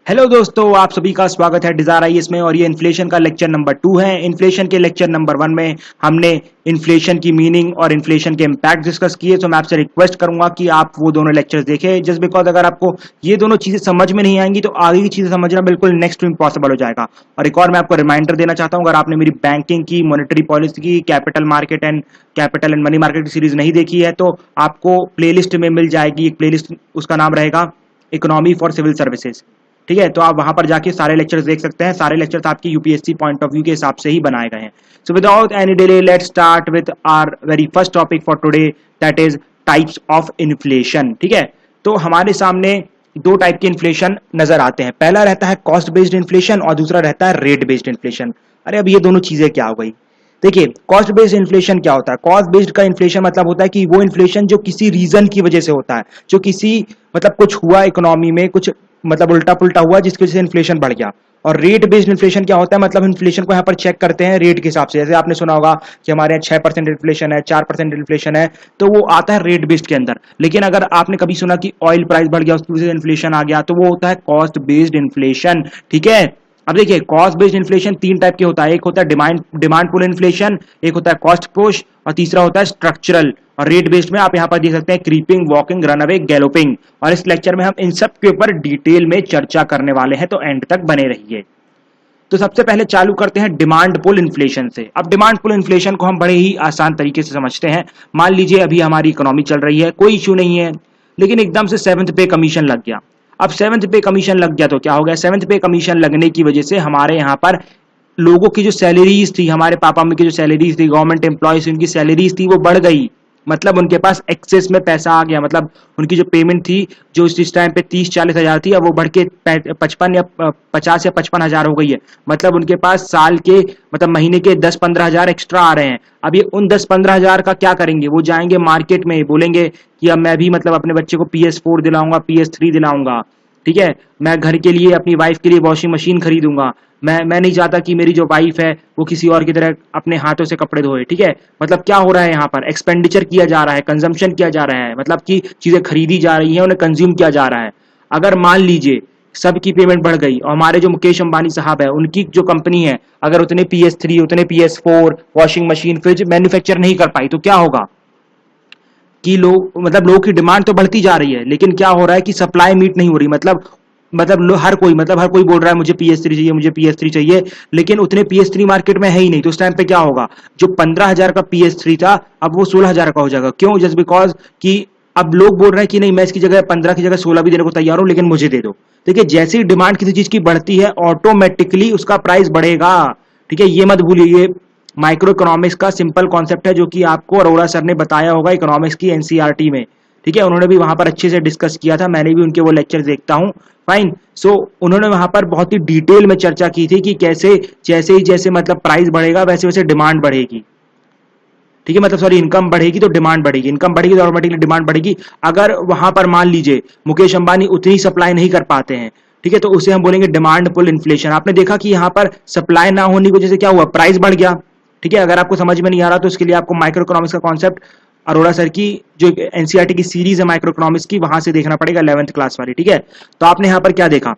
Hello दोस्तों, आप सभी का स्वागत है डिजायर आईएएस में। और ये इन्फ्लेशन का लेक्चर नंबर 2 है। इन्फ्लेशन के लेक्चर नंबर 1 में हमने इन्फ्लेशन की मीनिंग और इन्फ्लेशन के इम्पैक्ट डिस्कस किए। तो मैं आपसे रिक्वेस्ट करूंगा कि आप वो दोनों लेक्चर्स देखें, जस्ट बिकॉज अगर आपको ये दोनों चीजें समझ में नहीं आएंगी तो आगे की चीजें समझना बिल्कुल नेक्स्ट टू इम्पॉसिबल हो जाएगा। और एक और मैं आपको रिमाइंडर देना चाहता हूँ, अगर आपने मेरी बैंकिंग की, मॉनेटरी पॉलिसी की, कैपिटल एंड मनी मार्केट की सीरीज नहीं देखी है तो आपको प्लेलिस्ट में मिल जाएगी एक प्लेलिस्ट, उसका नाम रहेगा इकोनॉमी फॉर सिविल सर्विसेज। ठीक है, तो आप वहां पर जाके सारे लेक्चर्स देख सकते हैं। सारे लेक्चर्स आपकी यूपीएससी पॉइंट ऑफ व्यू के हिसाब से ही बनाए गए हैं। So without any delay let's start with our very first topic for today, that is types of inflation. ठीक है, तो हमारे सामने दो टाइप के इन्फ्लेशन नजर आते हैं। पहला रहता है कॉस्ट बेस्ड इन्फ्लेशन और दूसरा रहता है रेट बेस्ड इन्फ्लेशन। अरे अब ये दोनों चीजें क्या हो गई? देखिए, कॉस्ट बेस्ड इन्फ्लेशन क्या होता है? कॉस्ट बेस्ड का इन्फ्लेशन मतलब होता है कि वो इन्फ्लेशन जो किसी रीजन की वजह से होता है, जो किसी मतलब कुछ हुआ इकोनॉमी में, कुछ मतलब उल्टा पुल्टा हुआ जिसकी वजह से इन्फ्लेशन बढ़ गया। और रेट बेस्ड इन्फ्लेशन क्या होता है? मतलब इन्फ्लेशन को यहाँ पर चेक करते हैं रेट के हिसाब से। जैसे आपने सुना होगा कि हमारे यहाँ 6% इन्फ्लेशन है, 4% इन्फ्लेशन है, तो वो आता है रेट बेस्ड के अंदर। लेकिन अगर आपने कभी सुना कि ऑयल प्राइस बढ़ गया, उसकी वजह से इन्फ्लेशन आ गया, तो वो होता है कॉस्ट बेस्ड इन्फ्लेशन। ठीक है, अब देखिए कॉस्ट बेस्ड इन्फ्लेशन तीन टाइप के होता है। एक होता है डिमांड पुल इन्फ्लेशन, एक होता है कॉस्ट पुश और तीसरा होता है स्ट्रक्चरल। और रेट बेस्ड में आप यहां पर देख सकते हैं क्रीपिंग, वॉकिंग, रनअवे, गैलोपिंग। और इस लेक्चर में हम इन सब के ऊपर डिटेल में चर्चा करने वाले हैं, तो एंड तक बने रहिए। तो सबसे पहले चालू करते हैं डिमांड पुल इन्फ्लेशन से। अब डिमांड पुल इन्फ्लेशन को हम बड़े ही आसान तरीके से समझते हैं। मान लीजिए अभी हमारी इकोनॉमी चल रही है, कोई इश्यू नहीं है, लेकिन एकदम से 7th पे कमीशन लग गया। अब 7th पे कमीशन लग गया तो क्या हो गया? 7th पे कमीशन लगने की वजह से हमारे यहाँ पर लोगों की जो सैलरीज थी, हमारे पापा मम्मी की जो सैलरीज थी, गवर्नमेंट एम्प्लॉयज उनकी सैलरीज थी, वो बढ़ गई। मतलब उनके पास एक्सेस में पैसा आ गया। मतलब उनकी जो पेमेंट थी, जो इस टाइम पे 30-40 हजार थी, अब वो बढ़ के 55 या 50 या 55 हजार हो गई है। मतलब उनके पास साल के मतलब महीने के 10-15 हजार एक्स्ट्रा आ रहे हैं। अब ये उन 10-15 हजार का क्या करेंगे? वो जाएंगे मार्केट में, बोलेंगे कि अब मैं भी मतलब अपने बच्चे को PS4 दिलाऊंगा, PS3 दिलाऊंगा। ठीक है, मैं घर के लिए, अपनी वाइफ के लिए वॉशिंग मशीन खरीदूंगा। मैं नहीं चाहता कि मेरी जो वाइफ है वो किसी और की तरह अपने हाथों से कपड़े धोए। ठीक है, मतलब क्या हो रहा है यहाँ पर? एक्सपेंडिचर किया जा रहा है, कंजम्पशन किया जा रहा है, मतलब कि चीजें खरीदी जा रही हैं, उन्हें कंज्यूम किया जा रहा है। अगर मान लीजिए सबकी पेमेंट बढ़ गई और हमारे जो मुकेश अंबानी साहब है, उनकी जो कंपनी है, अगर उतने PS3, उतने PS4, washing machine, fridge manufacture नहीं कर पाई, तो क्या होगा कि लोग मतलब लोगों की डिमांड तो बढ़ती जा रही है, लेकिन क्या हो रहा है कि सप्लाई मीट नहीं हो रही। हर कोई बोल रहा है मुझे PS3 चाहिए, मुझे PS3 चाहिए, लेकिन उतने PS3 मार्केट में है ही नहीं। तो उस टाइम पे क्या होगा? जो 15,000 का PS3 था, अब वो 16,000 का हो जाएगा। क्यों? जस्ट बिकॉज कि अब लोग बोल रहे हैं कि नहीं, मैं इसकी जगह 15 की जगह 16 भी देने को तैयार हूं, लेकिन मुझे दे दो। देखिए, जैसी डिमांड किसी चीज की बढ़ती है, ऑटोमेटिकली उसका प्राइस बढ़ेगा। ठीक है, ये मत भूलिए। ये माइक्रो इकोनॉमिक्स का सिंपल कॉन्सेप्ट है, जो कि आपको अरोड़ा सर ने बताया होगा इकोनॉमिक्स की एनसीईआरटी में। ठीक है, उन्होंने भी वहां पर अच्छे से डिस्कस किया था, मैंने भी उनके वो लेक्चर देखता हूं। फाइन। सो उन्होंने वहां पर बहुत ही डिटेल में चर्चा की थी कि कैसे जैसे मतलब प्राइस बढ़ेगा वैसे वैसे डिमांड बढ़ेगी। ठीक है, मतलब सॉरी, इनकम बढ़ेगी तो डिमांड बढ़ेगी, इनकम बढ़ेगी तो ऑटोमेटिकली डिमांड बढ़ेगी। अगर वहां पर मान लीजिए मुकेश अंबानी उतनी सप्लाई नहीं कर पाते हैं, ठीक है, तो उसे हम बोलेंगे डिमांड पुल इन्फ्लेशन। आपने देखा कि यहाँ पर सप्लाई ना होने की वजह से क्या हुआ? प्राइस बढ़ गया। ठीक है, अगर आपको समझ में नहीं आ रहा तो उसके लिए आपको माइक्रो इकोनॉमिक्स का कॉन्सेप्ट अरोड़ा सर की जो एनसीईआरटी की सीरीज है माइक्रो इकोनॉमिक्स की, वहां से देखना पड़ेगा 11th क्लास वाली। ठीक है, तो आपने यहाँ पर क्या देखा?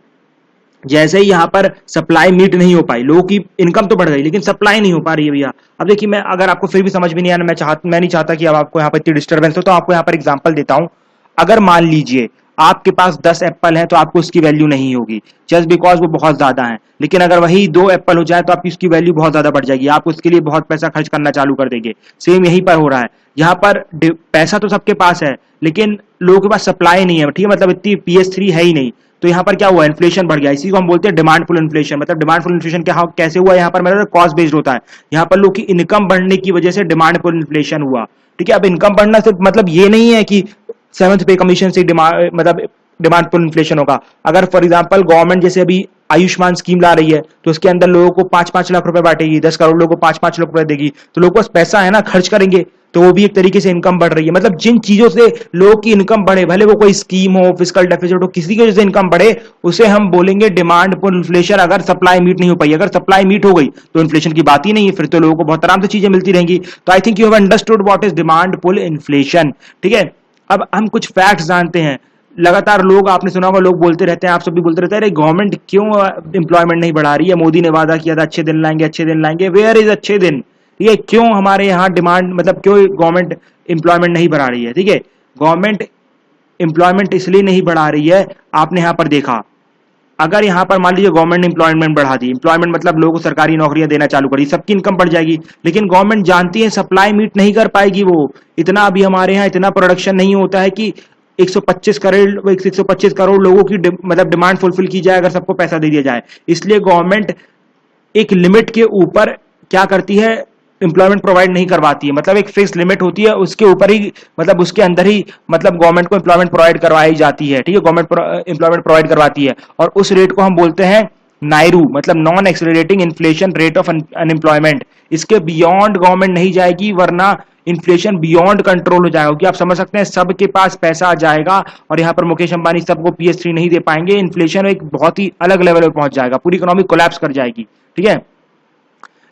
जैसे ही यहाँ पर सप्लाई मीट नहीं हो पाई, लोगों की इनकम तो बढ़ गई लेकिन सप्लाई नहीं हो पा रही है भैया। अब देखिए, मैं अगर आपको फिर भी समझ में नहीं आया, मैं नहीं चाहता कि अब आपको यहाँ पर इतनी डिस्टर्बेंस हो, तो आपको यहाँ पर एग्जांपल देता हूं। अगर मान लीजिए आपके पास 10 एप्पल हैं तो आपको उसकी वैल्यू नहीं होगी, जस्ट बिकॉज वो बहुत ज्यादा है। लेकिन अगर वही 2 एप्पल हो जाए तो आपकी उसकी वैल्यू बहुत ज्यादा बढ़ जाएगी, आप उसके लिए बहुत पैसा खर्च करना चालू कर देंगे। सेम यहीं पर हो रहा है। यहाँ पर पैसा तो सबके पास है, लेकिन लोगों के पास सप्लाई नहीं है। ठीक है, मतलब इतनी PS3 है ही नहीं। तो यहाँ पर क्या हुआ? इन्फ्लेशन बढ़ गया। इसी को हम बोलते हैं डिमांड पुल इन्फ्लेशन। मतलब डिमांड पुल इन्फ्लेशन क्या कैसे हुआ? यहाँ पर मतलब कॉस्ट बेस्ड होता है। यहाँ पर लोग की इनकम बढ़ने की वजह से डिमांड पुल इन्फ्लेशन हुआ। ठीक है, अब इनकम बढ़ना सिर्फ मतलब ये नहीं है कि 7th पे कमीशन से डिमांड पुल इन्फ्लेशन होगा। अगर फॉर एग्जांपल गवर्नमेंट जैसे अभी आयुष्मान स्कीम ला रही है, तो उसके अंदर लोगों को 5-5 लाख रुपए बांटेगी, 10 करोड़ लोगों को 5-5 लाख रुपए देगी, तो लोगों के पास पैसा है ना, खर्च करेंगे, तो वो भी एक तरीके से इनकम बढ़ रही है। मतलब जिन चीजों से लोगों की इनकम बढ़े, भले वो कोई स्कीम हो, फिस्कल डेफिसिट हो, किसी की वजह से इनकम बढ़े, उसे हम बोलेंगे डिमांड पुल इन्फ्लेशन। अगर सप्लाई मीट नहीं हो पाई, अगर सप्लाई मीट हो गई तो इन्फ्लेशन की बात ही नहीं है, फिर तो लोगों को बहुत आराम से चीजें मिलती रहेंगी। तो I think you have understood what is demand pull inflation. ठीक है, अब हम कुछ फैक्ट्स जानते हैं। लगातार लोग, आपने सुना होगा, लोग बोलते रहते हैं, आप सब भी बोलते रहते हैं, अरे गवर्नमेंट क्यों एम्प्लॉयमेंट नहीं बढ़ा रही है, मोदी ने वादा किया था अच्छे दिन लाएंगे, अच्छे दिन लाएंगे, वेयर इज अच्छे दिन? ठीक है, क्यों हमारे यहाँ डिमांड, मतलब क्यों गवर्नमेंट एम्प्लॉयमेंट नहीं बढ़ा रही है? ठीक है, गवर्नमेंट एम्प्लॉयमेंट इसलिए नहीं बढ़ा रही है, आपने यहाँ पर देखा, अगर यहाँ पर मान लीजिए गवर्नमेंट ने एम्प्लॉयमेंट बढ़ा दी, एम्प्लॉयमेंट मतलब लोगों को सरकारी नौकरियां देना चालू करी, सबकी इनकम बढ़ जाएगी, लेकिन गवर्नमेंट जानती है सप्लाई मीट नहीं कर पाएगी, वो इतना अभी हमारे यहाँ इतना प्रोडक्शन नहीं होता है कि 125 करोड़ लोगों की मतलब डिमांड फुलफिल की जाए अगर सबको पैसा दे दिया जाए। इसलिए गवर्नमेंट एक लिमिट के ऊपर क्या करती है, एम्प्लॉयमेंट प्रोवाइड नहीं करवाती है, मतलब एक फिक्स लिमिट होती है, उसके ऊपर ही, मतलब उसके अंदर ही, मतलब गवर्नमेंट को एम्प्लॉयमेंट प्रोवाइड करवाई जाती है। ठीक है, गवर्नमेंट एम्प्लॉयमेंट प्रोवाइड करवाती है, और उस रेट को हम बोलते हैं नायरू, मतलब non accelerating inflation rate of unemployment. इसके बियॉन्ड गवर्नमेंट नहीं जाएगी, वरना इन्फ्लेशन बियॉन्ड कंट्रोल हो जाएगा, क्योंकि आप समझ सकते हैं सबके पास पैसा आ जाएगा, और यहाँ पर मुकेश अंबानी सबको PS3 नहीं दे पाएंगे, इन्फ्लेशन एक बहुत ही अलग लेवल पर पहुंच जाएगा, पूरी इकोनॉमी कोलैप्स कर जाएगी। ठीक है,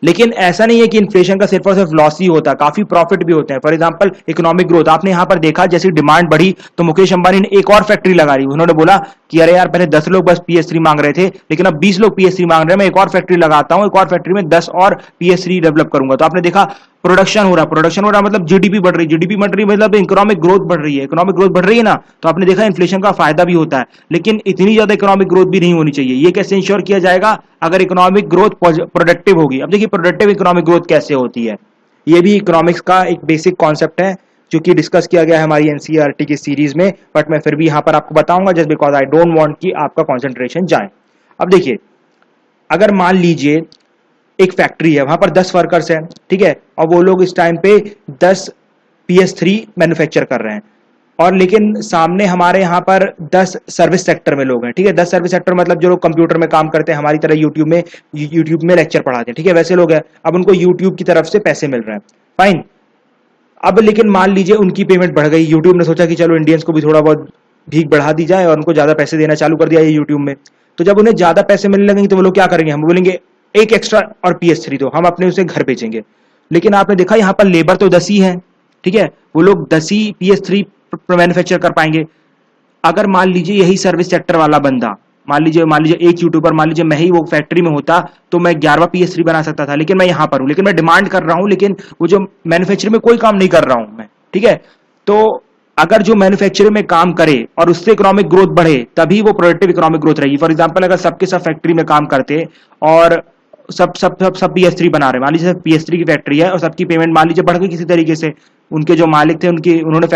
लेकिन ऐसा नहीं है कि इन्फ्लेशन का सिर्फ और सिर्फ लॉस ही होता है, काफी प्रॉफिट भी होते हैं। फॉर एग्जांपल इकोनॉमिक ग्रोथ, आपने यहां पर देखा जैसी डिमांड बढ़ी तो मुकेश अंबानी ने एक और फैक्ट्री लगा दी, उन्होंने बोला कि अरे यार पहले 10 लोग बस PS3 मांग रहे थे, लेकिन अब 20 लोग PS3 मांग रहे हैं, मैं एक और फैक्ट्री लगाता हूं, एक और फैक्ट्री में 10 और PS3 डेवलप करूंगा। तो आपने देखा प्रोडक्शन हो रहा मतलब जीडीपी बढ़ रही, जीडीपी बढ़ रही मतलब इकोनॉमिक ग्रोथ बढ़ रही है, इकोनॉमिक ग्रोथ बढ़ रही है ना, तो आपने देखा इन्फ्लेशन का फायदा भी होता है। लेकिन इतनी ज्यादा इकोनॉमिक ग्रोथ भी नहीं होनी चाहिए। ये कैसे इंश्योर किया जाएगा? अगर इकोनॉमिक ग्रोथ प्रोडक्टिव होगी। अब देखिए प्रोडक्टिव इकोनॉमिक ग्रोथ कैसे होती है, ये भी इकोनॉमिक्स का एक बेसिक कॉन्सेप्ट है जो कि डिस्कस किया गया है हमारी एनसीईआरटी की सीरीज में, बट मैं फिर भी यहां पर आपको बताऊंगा just because I don't want कि आपका कॉन्सेंट्रेशन जाए। अब देखिए, अगर मान लीजिए एक फैक्ट्री है, वहां पर 10 वर्कर्स हैं, ठीक है, और वो लोग इस टाइम पे 10 PS3 मैन्युफैक्चर कर रहे हैं, और लेकिन सामने हमारे यहाँ पर 10 सर्विस सेक्टर में लोग हैं। ठीक है, 10 सर्विस सेक्टर मतलब जो लोग कंप्यूटर में काम करते हैं, हमारी तरह यूट्यूब में लेक्चर पढ़ाते हैं, ठीक है, वैसे लोग हैं। अब उनको यूट्यूब की तरफ से पैसे मिल रहे हैं, फाइन। अब लेकिन मान लीजिए उनकी पेमेंट बढ़ गई, यूट्यूब ने सोचा कि चलो इंडियंस को भी थोड़ा बहुत भीख बढ़ा दी जाए, और उनको ज्यादा पैसे देना चालू कर दिया ये यूट्यूब में। तो जब उन्हें ज्यादा पैसे मिलने लगेंगे तो वो लोग क्या करेंगे, हम बोलेंगे एक एक्स्ट्रा और PS3 दो, हम अपने उसे घर बेचेंगे। लेकिन आपने देखा यहाँ पर लेबर तो 10 ही है, ठीक है, वो लोग 10 ही PS3 मैन्युफैक्चर कर पाएंगे। अगर मान लीजिए यही सर्विस सेक्टर वाला बंदा, मान लीजिए एक यूट्यूबर, मान लीजिए मैं ही वो फैक्ट्री में होता, तो मैं 11वां PS3 बना सकता था, लेकिन मैं यहाँ पर हूं, लेकिन मैं डिमांड कर रहा हूं, लेकिन वो जो मैन्युफैक्चरिंग में कोई काम नहीं कर रहा हूं मैं। ठीक है, तो अगर जो मैन्युफैक्चरिंग में काम करे और उससे इकोनॉमिक ग्रोथ बढ़े, तभी वो प्रोडक्टिव इकोनॉमिक ग्रोथ रहेगी। फॉर एग्जांपल अगर सबके सब फैक्ट्री में काम करते और सब PS3 बना रहे, मान लीजिए PS3 की फैक्ट्री है और सबकी पेमेंट मान लीजिए बढ़ गई किसी तरीके से, उनके जो मालिक थे उन्होंने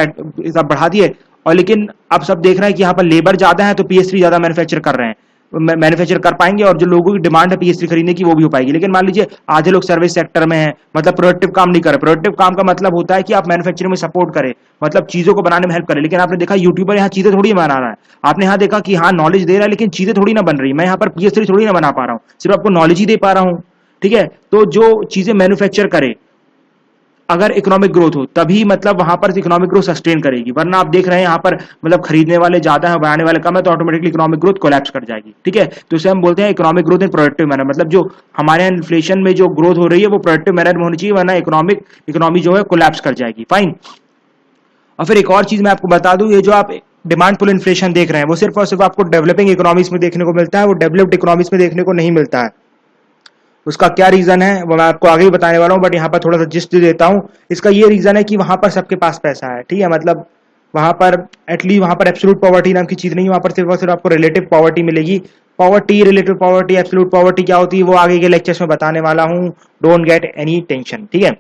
सब बढ़ा दिए, और लेकिन अब सब देख रहे हैं कि यहाँ पर लेबर ज्यादा है तो PS3 ज्यादा मैन्युफैक्चर कर रहे हैं, मैन्युफैक्चर कर पाएंगे, और जो लोगों की डिमांड है PS3 खरीदने की वो भी हो पाएगी। लेकिन मान लीजिए आधे लोग सर्विस सेक्टर में हैं, मतलब प्रोडक्टिव काम नहीं कर रहे। प्रोडक्टिव काम का मतलब होता है कि आप मैन्युफैक्चरिंग में सपोर्ट करें, मतलब चीजों को बनाने में हेल्प करें। लेकिन आपने देखा यूट्यूबर यहाँ चीजें थोड़ी बना रहा है, आपने यहाँ देखा कि हाँ नॉलेज दे रहा है, लेकिन चीजें थोड़ी ना बन रही। मैं यहाँ पर PS3 थोड़ी ना बना पा रहा हूँ, सिर्फ आपको नॉलेज ही दे पा रहा हूँ। ठीक है, तो जो चीजें मैन्युफैक्चर करे, अगर इकोनॉमिक ग्रोथ हो तभी मतलब वहां पर इकोनॉमिक ग्रोथ सस्टेन करेगी, वरना आप देख रहे हैं यहाँ पर मतलब खरीदने वाले ज्यादा है, बनाने वाले कम है, तो ऑटोमेटिकली इकोनॉमिक ग्रोथ कोलैप्स कर जाएगी। ठीक है, तो इसे हम बोलते हैं economic growth in productive manner, मतलब जो हमारे यहाँ इन्फ्लेशन में जो ग्रोथ हो रही है वो प्रोडक्टिव मैनर में होनी चाहिए, वरना इकोनॉमी जो है कोलैप्स कर जाएगी। फाइन। और फिर एक और चीज मैं आपको बता दूं, ये जो आप डिमांड पुल इन्फ्लेशन देख रहे हैं वो सिर्फ और सिर्फ आपको डेवलपिंग इकोनॉमीज में देखने को मिलता है, वो डेवलप्ड इकोनॉमीज में देखने को नहीं मिलता है। उसका क्या रीजन है वो मैं आपको आगे ही बताने वाला हूं, बट यहाँ पर थोड़ा सा जिस्ट देता हूं। इसका ये रीजन है कि वहां पर सबके पास पैसा है, ठीक है, मतलब वहां पर एटलीस्ट वहां पर एब्सोल्यूट पॉवर्टी नाम की चीज नहीं है, वहां पर सिर्फ और सिर्फ आपको रिलेटिव पॉवर्टी मिलेगी। Poverty, relative poverty, absolute poverty क्या होती है वो आगे के लेक्चर्स में बताने वाला हूं, डोंट गेट एनी टेंशन। ठीक है,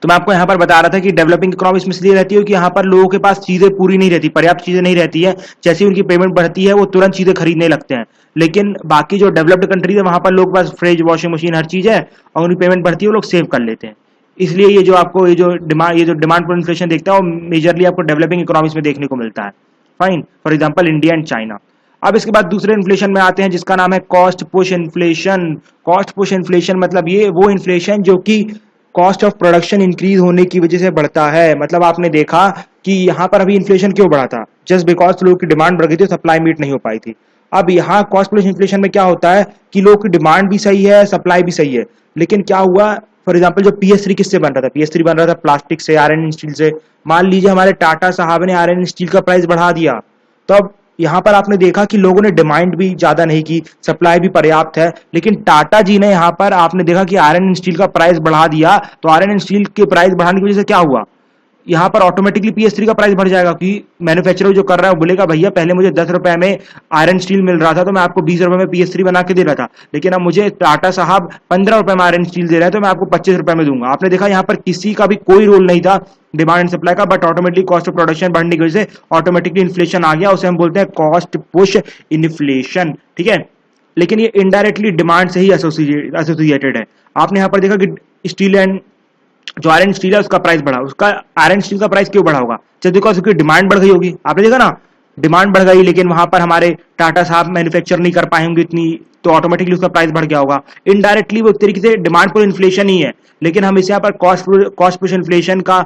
तो मैं आपको यहाँ पर बता रहा था कि डेवलपिंग इकोनॉमिक्स में इसलिए रहती है कि यहाँ पर लोगों के पास चीजें पूरी नहीं रहती, पर्याप्त चीजें नहीं रहती है, जैसे उनकी पेमेंट बढ़ती है वो तुरंत चीजें खरीदने लगते हैं। लेकिन बाकी जो डेवलप्ड कंट्रीज है वहां पर लोग बस फ्रिज, वॉशिंग मशीन, हर चीज है, और उनकी पेमेंट बढ़ती है वो लोग सेव कर लेते हैं। इसलिए ये जो आपको ये जो डिमांड पर इन्फ्लेशन देखता है वो मेजरली आपको डेवलपिंग इकोनॉमिक्स में देखने को मिलता है। Fine, for example India and China. अब इसके बाद दूसरे इन्फ्लेशन में आते हैं जिसका नाम है cost push inflation. Cost push inflation मतलब ये वो इन्फ्लेशन जो कि कॉस्ट ऑफ प्रोडक्शन इंक्रीज होने की वजह से बढ़ता है। मतलब आपने देखा कि यहाँ पर अभी इन्फ्लेशन क्यों बढ़ा था, जस्ट बिकॉज लोगों की डिमांड बढ़ गई थी, सप्लाई मीट नहीं हो पाई थी। अब यहाँ कॉस्ट प्लस इन्फ्लेशन में क्या होता है कि लोगों की डिमांड भी सही है, सप्लाई भी सही है, लेकिन क्या हुआ, फॉर एग्जाम्पल जो PS3 किससे बन रहा था, PS3 बन रहा था प्लास्टिक से, आयरन स्टील से। मान लीजिए हमारे टाटा साहब ने आयरन स्टील का प्राइस बढ़ा दिया, तो अब यहाँ पर आपने देखा कि लोगों ने डिमांड भी ज्यादा नहीं की, सप्लाई भी पर्याप्त है, लेकिन टाटा जी ने यहाँ पर आपने देखा कि आयरन एंड स्टील का प्राइस बढ़ा दिया। तो आयरन एंड स्टील के प्राइस बढ़ाने की वजह से क्या हुआ, यहाँ पर ऑटोमेटिकली PS3 का प्राइस बढ़ जाएगा, क्योंकि मैन्युफैक्चरर जो कर रहा है वो बोलेगा भैया पहले मुझे 10 रुपए में आयरन स्टील मिल रहा था तो मैं आपको 20 रुपए में PS3 बना के दे रहा था, लेकिन अब मुझे टाटा साहब 15 रुपए में आयरन स्टील दे रहे हैं तो मैं आपको 25 रुपए में दूंगा। आपने देखा यहाँ पर किसी का भी कोई रोल नहीं था डिमांड एंड सप्लाई का, but automatically cost of production बढ़ने की वजह से ऑटोमेटिकली इन्फ्लेशन आ गया, उसे हम बोलते हैं कॉस्ट पुश इन्फ्लेशन। ठीक है, लेकिन ये इनडायरेक्टली डिमांड से ही एसोसिएटेड है। आपने यहाँ पर देखा कि स्टील एंड जो आयरन स्टील है उसका प्राइस बढ़ा, उसका आयरन स्टील का प्राइस क्यों बढ़ा होगा, जस्ट बिकॉज उसकी डिमांड बढ़ गई होगी। आपने देखा ना, डिमांड बढ़ गई लेकिन वहां पर हमारे टाटा साहब मैन्युफैक्चर नहीं कर पाएंगे इतनी, तो ऑटोमेटिकली उसका प्राइस बढ़ गया होगा। इनडायरेक्टली वो एक तरीके से डिमांड पुल इन्फ्लेशन ही है, लेकिन हम इसे यहाँ पर कॉस्ट पुश इन्फ्लेशन का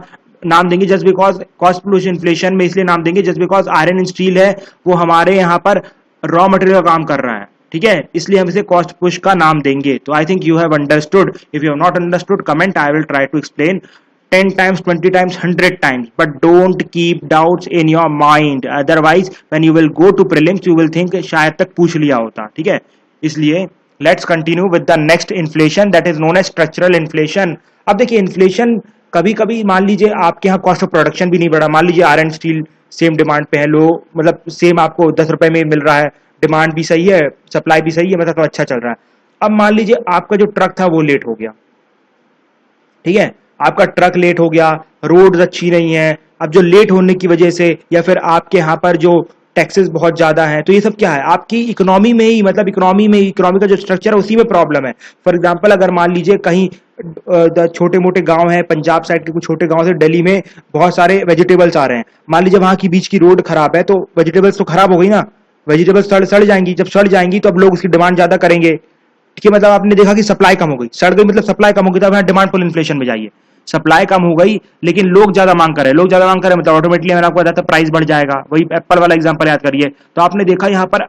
नाम देंगे just because, cost push inflation में इसलिए नाम देंगे just because iron and steel है वो हमारे यहाँ पर रॉ मटेरियल का काम कर रहा है। ठीक है, इसलिए हम इसे कॉस्ट पुश का नाम देंगे। तो I think you have understood. If you have not understood comment, I will try to explain 10 times, 20 times, 100 times, but don't keep doubts in your mind, otherwise when you will go to prelims you will think शायद तक पूछ लिया होता। ठीक है, इसलिए let's continue with the next inflation that is known as structural inflation. अब देखिए इन्फ्लेशन कभी कभी मान लीजिए आपके यहाँ कॉस्ट ऑफ प्रोडक्शन भी नहीं बढ़ा, मान लीजिए आयरन स्टील सेम डिमांड पे है, लो मतलब सेम आपको 10 रुपए में मिल रहा है, डिमांड भी सही है, सप्लाई भी सही है, मतलब तो अच्छा चल रहा है। अब मान लीजिए आपका जो ट्रक था वो लेट हो गया, ठीक है, आपका ट्रक लेट हो गया, रोड्स अच्छी नहीं है। अब जो लेट होने की वजह से या फिर आपके यहाँ पर जो टैक्सेस बहुत ज्यादा हैं, तो ये सब क्या है आपकी इकोनॉमी में ही, मतलब इकोनॉमी का जो स्ट्रक्चर है उसी में प्रॉब्लम है। फॉर एग्जांपल अगर मान लीजिए कहीं छोटे मोटे गांव हैं, पंजाब साइड के कुछ छोटे गांव से दिल्ली में बहुत सारे वेजिटेबल्स आ रहे हैं, मान लीजिए वहां की बीच की रोड खराब है तो वेजिटेबल्स तो खराब हो गई ना, वेजिटेबल्स सड़ जाएंगी, जब सड़ जाएंगी तो अब लोग उसकी डिमांड ज्यादा करेंगे। ठीक है, मतलब आपने देखा कि सप्लाई कम हो गई, सड़ गई मतलब सप्लाई कम हो गई, तो यहाँ डिमांड पुल इन्फ्लेशन में जाइए, सप्लाई कम हो गई लेकिन लोग ज्यादा मांग कर रहे हैं, लोग ज्यादा मांग कर रहे हैं मतलब ऑटोमेटिकली मैंने आपको बताया था प्राइस बढ़ जाएगा। वही एप्पल वाला एग्जांपल याद करिए, तो आपने देखा यहाँ पर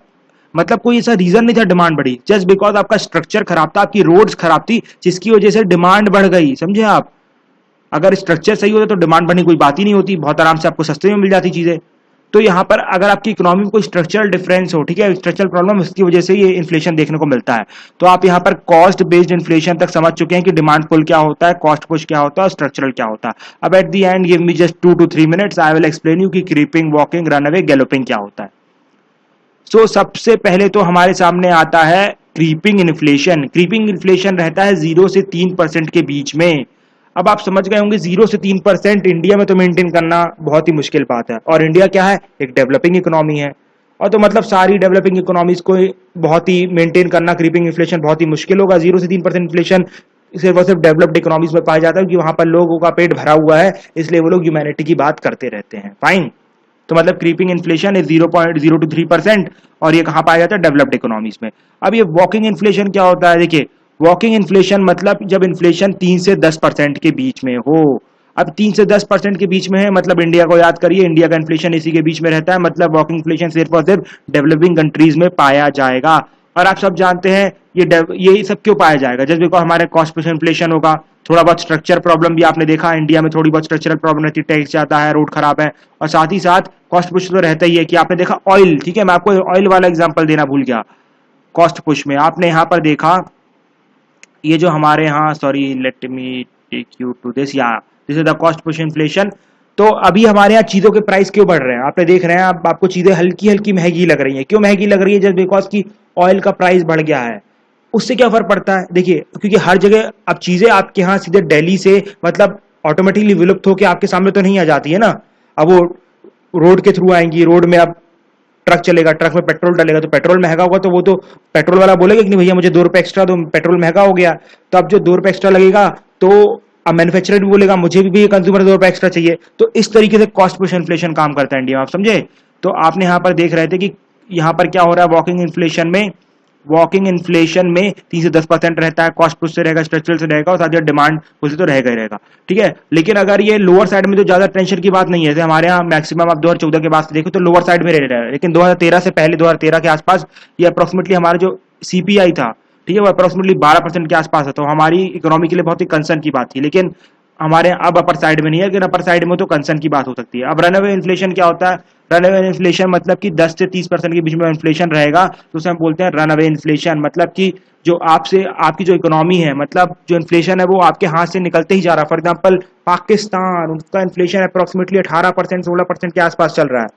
मतलब कोई ऐसा रीजन नहीं था डिमांड बढ़ी, जस्ट बिकॉज आपका स्ट्रक्चर खराब था, आपकी रोड्स खराब थी, जिसकी वजह से डिमांड बढ़ गई। समझे आप, अगर स्ट्रक्चर सही होता तो डिमांड बढ़ने की कोई बात ही नहीं होती, बहुत आराम से आपको सस्ते में मिल जाती चीजें। तो यहाँ पर अगर आपकी इकोनॉमी में कोई स्ट्रक्चरल डिफरेंस हो, ठीक है, स्ट्रक्चरल प्रॉब्लम, उसकी वजह से ये इन्फ्लेशन देखने को मिलता है। तो आप यहाँ पर कॉस्ट बेस्ड इन्फ्लेशन तक समझ चुके हैं कि डिमांड पुल क्या होता है, कॉस्ट पुश क्या होता है और स्ट्रक्चरल क्या होता है। अब eight the and give me just 2 to 3 minutes, I will explain you कि क्रीपिंग, वॉकिंग, रनअवे, गैलोपिंग क्या होता है। सो सबसे पहले तो हमारे सामने आता है क्रीपिंग इन्फ्लेशन। क्रीपिंग इन्फ्लेशन रहता है 0 से 3% के बीच में। अब आप समझ गए होंगे 0 से 3% इंडिया में तो मेंटेन करना बहुत ही मुश्किल बात है, और इंडिया क्या है, एक डेवलपिंग इकोनॉमी है, और तो मतलब सारी डेवलपिंग इकोनॉमीज को बहुत ही मेंटेन करना क्रीपिंग इन्फ्लेशन बहुत ही मुश्किल होगा। 0 से 3% इन्फ्लेशन सिर्फ और सिर्फ डेवलप्ड इकोनॉमीज में पाया जाता है, क्योंकि वहां पर लोगों का पेट भरा हुआ है, इसलिए वो लोग ह्यूमैनिटी की बात करते रहते हैं। फाइन, तो मतलब क्रीपिंग इन्फ्लेशन इज 0.0 to 3%, और ये कहां पाया जाता है, डेवलप्ड इकोनॉमीज में। अब ये वॉकिंग इन्फ्लेशन क्या होता है, देखिए वॉकिंग इन्फ्लेशन मतलब जब इन्फ्लेशन 3 से 10% के बीच में हो। अब 3 से 10% के बीच में है मतलब इंडिया को याद करिए, इंडिया का इन्फ्लेशन इसी के बीच में रहता है, मतलब वॉकिंग इन्फ्लेशन सिर्फ और सिर्फ डेवलपिंग कंट्रीज में पाया जाएगा। और आप सब जानते हैं ये सब क्यों पाया जाएगा, जस्ट बिकॉज हमारे कॉस्ट पुश इन्फ्लेशन होगा, थोड़ा बहुत स्ट्रक्चर प्रॉब्लम भी आपने देखा इंडिया में, थोड़ी बहुत स्ट्रक्चरल प्रॉब्लम रहती है, टैक्स जाता है, रोड खराब है, और साथ ही साथ कॉस्ट पुश तो रहता ही है कि आपने देखा ऑयल, ठीक है, मैं आपको ऑयल वाला एग्जांपल देना भूल गया। कॉस्ट पुश में आपने यहाँ पर देखा, ये जो हमारे यहाँ, sorry let me take you to this, या this is the cost push inflation. तो अभी हमारे यहाँ चीजों के प्राइस क्यों बढ़ रहे हैं, आपने देख रहे हैं, आपको चीजें हल्की हल्की महंगी लग रही हैं। क्यों महंगी लग रही है, जस्ट बिकॉज की ऑयल का प्राइस बढ़ गया है। उससे क्या फर्क पड़ता है, देखिए क्योंकि हर जगह अब चीजें आपके यहाँ सीधे दिल्ली से मतलब ऑटोमेटिकली विलुप्त होकर आपके सामने तो नहीं आ जाती है ना, अब वो रोड के थ्रू आएंगी, रोड में अब ट्रक चलेगा, ट्रक में पेट्रोल डालेगा, तो पेट्रोल महंगा होगा, तो वो तो पेट्रोल वाला बोलेगा कि नहीं भैया मुझे 2 रुपए एक्स्ट्रा दो, पेट्रोल महंगा हो गया। तो अब जो 2 रुपए एक्स्ट्रा लगेगा तो अब मैन्युफैक्चरर भी बोलेगा मुझे भी कंज्यूमर 2 रुपए एक्स्ट्रा चाहिए। तो इस तरीके से कॉस्ट पुश इन्फ्लेशन काम करता है इंडिया में, आप समझे। तो आपने यहाँ पर देख रहे थे कि यहाँ पर क्या हो रहा है, वॉकिंग इन्फ्लेशन में 3 से 10% रहता है, कॉस्ट पुश से रहेगा, स्ट्रक्चरल से रहेगा, और साथ ही डिमांड पुश से तो रहेगा ही रहेगा। ठीक है, लेकिन अगर ये लोअर साइड में तो ज्यादा टेंशन की बात नहीं है, जैसे हमारे यहाँ मैक्सिमम आप 2014 के बाद से देखो तो लोअर साइड में रह रहा है, लेकिन 2013 से पहले 2013 के आसपास ये अप्रोक्सीमेटली हमारा जो CPI था, ठीक है, वो अप्रोक्सीमेटली 12% के आसपास है, तो हमारी इकोनॉमी के लिए बहुत ही कंसर्न की बात थी। लेकिन हमारे अब अपर साइड में नहीं है, लेकिन अपर साइड में तो कंसर्न की बात हो सकती है। अब रनअवे इन्फ्लेशन क्या होता है? रनअवे इन्फ्लेशन मतलब कि 10 से 30% के बीच में इन्फ्लेशन रहेगा, तो उसे हम बोलते हैं रनअवे इन्फ्लेशन। मतलब कि जो आपसे आपकी जो इकोनॉमी है, मतलब जो इन्फ्लेशन है वो आपके हाथ से निकलते ही जा रहा है। फॉर एग्जाम्पल पाकिस्तान, उसका इन्फ्लेशन अप्रोक्सीमेटली 18% 16% के आसपास चल रहा है,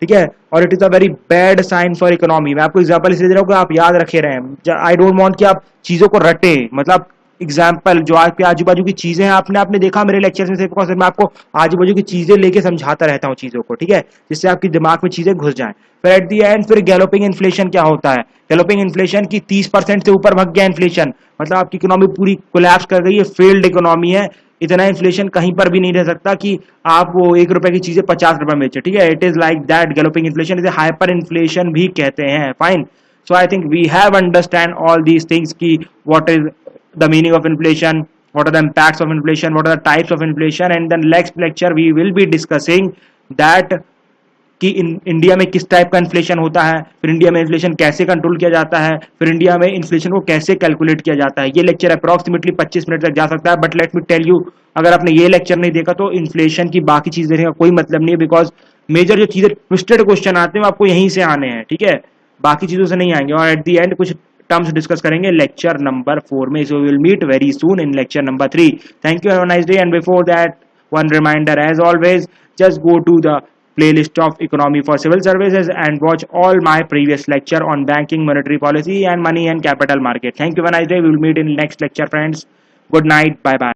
ठीक है, और it is a very bad sign for economy. मैं आपको एग्जांपल इसलिए दे रहा हूँ कि आप याद रखे रहें। आई डोंट वांट कि आप चीजों को रटे, मतलब एग्जाम्पल जो आपके आजू बाजू की चीजें हैं, आपने आपने देखा मेरे लेक्चर में से, मैं आपको आजू बाजू की चीजें लेके समझाता रहता हूँ चीजों को, ठीक है, जिससे आपके दिमाग में चीजें घुस जाएं। फिर एट दी एंड फिर गैलोपिंग इन्फ्लेशन क्या होता है? गैलोपिंग इन्फ्लेशन की 30% से ऊपर भाग गया इन्फ्लेशन, मतलब आपकी इकोनॉमी पूरी कोलैप्स कर गई है, फेल्ड इकोनॉमी है। इतना इन्फ्लेशन कहीं पर भी नहीं रह सकता कि आप वो 1 रुपए की चीजें 50 रुपए में बेचे, ठीक है। It is like that. Galloping inflation इसे हाइपर इन्फ्लेशन भी कहते हैं। Fine. So I think we have understand all these things की what is the meaning of inflation, what are the impacts of inflation, what are the types of inflation, and then next lecture we will be discussing that कि India में किस type का inflation होता है, फिर India में inflation कैसे control किया जाता है, फिर इंडिया में इन्फ्लेशन को कैसे कैलकुलेट किया जाता है। ये लेक्चर अप्रॉक्सीमेटली 25 मिनट तक जा सकता है, but let me tell you, अगर आपने ये लेक्चर नहीं देखा तो इन्फ्लेशन की बाकी चीज देखने का कोई मतलब नहीं है, बिकॉज मेजर जो चीजें ट्विस्टेड क्वेश्चन आते हैं वो आपको यहीं से आने हैं, ठीक है, बाकी चीजों से नहीं आएंगे। और एट दी एंड कुछ टर्म्स डिस्कस करेंगे लेक्चर नंबर 4 में। So will meet very soon in lecture number 3। Thank you, have a nice day, and before that one reminder as always, just go to the playlist of economy for civil services and watch all my previous lecture on banking, monetary policy and money and capital market. Thank you, have a nice day. We will meet in next lecture, friends. Good night, bye bye.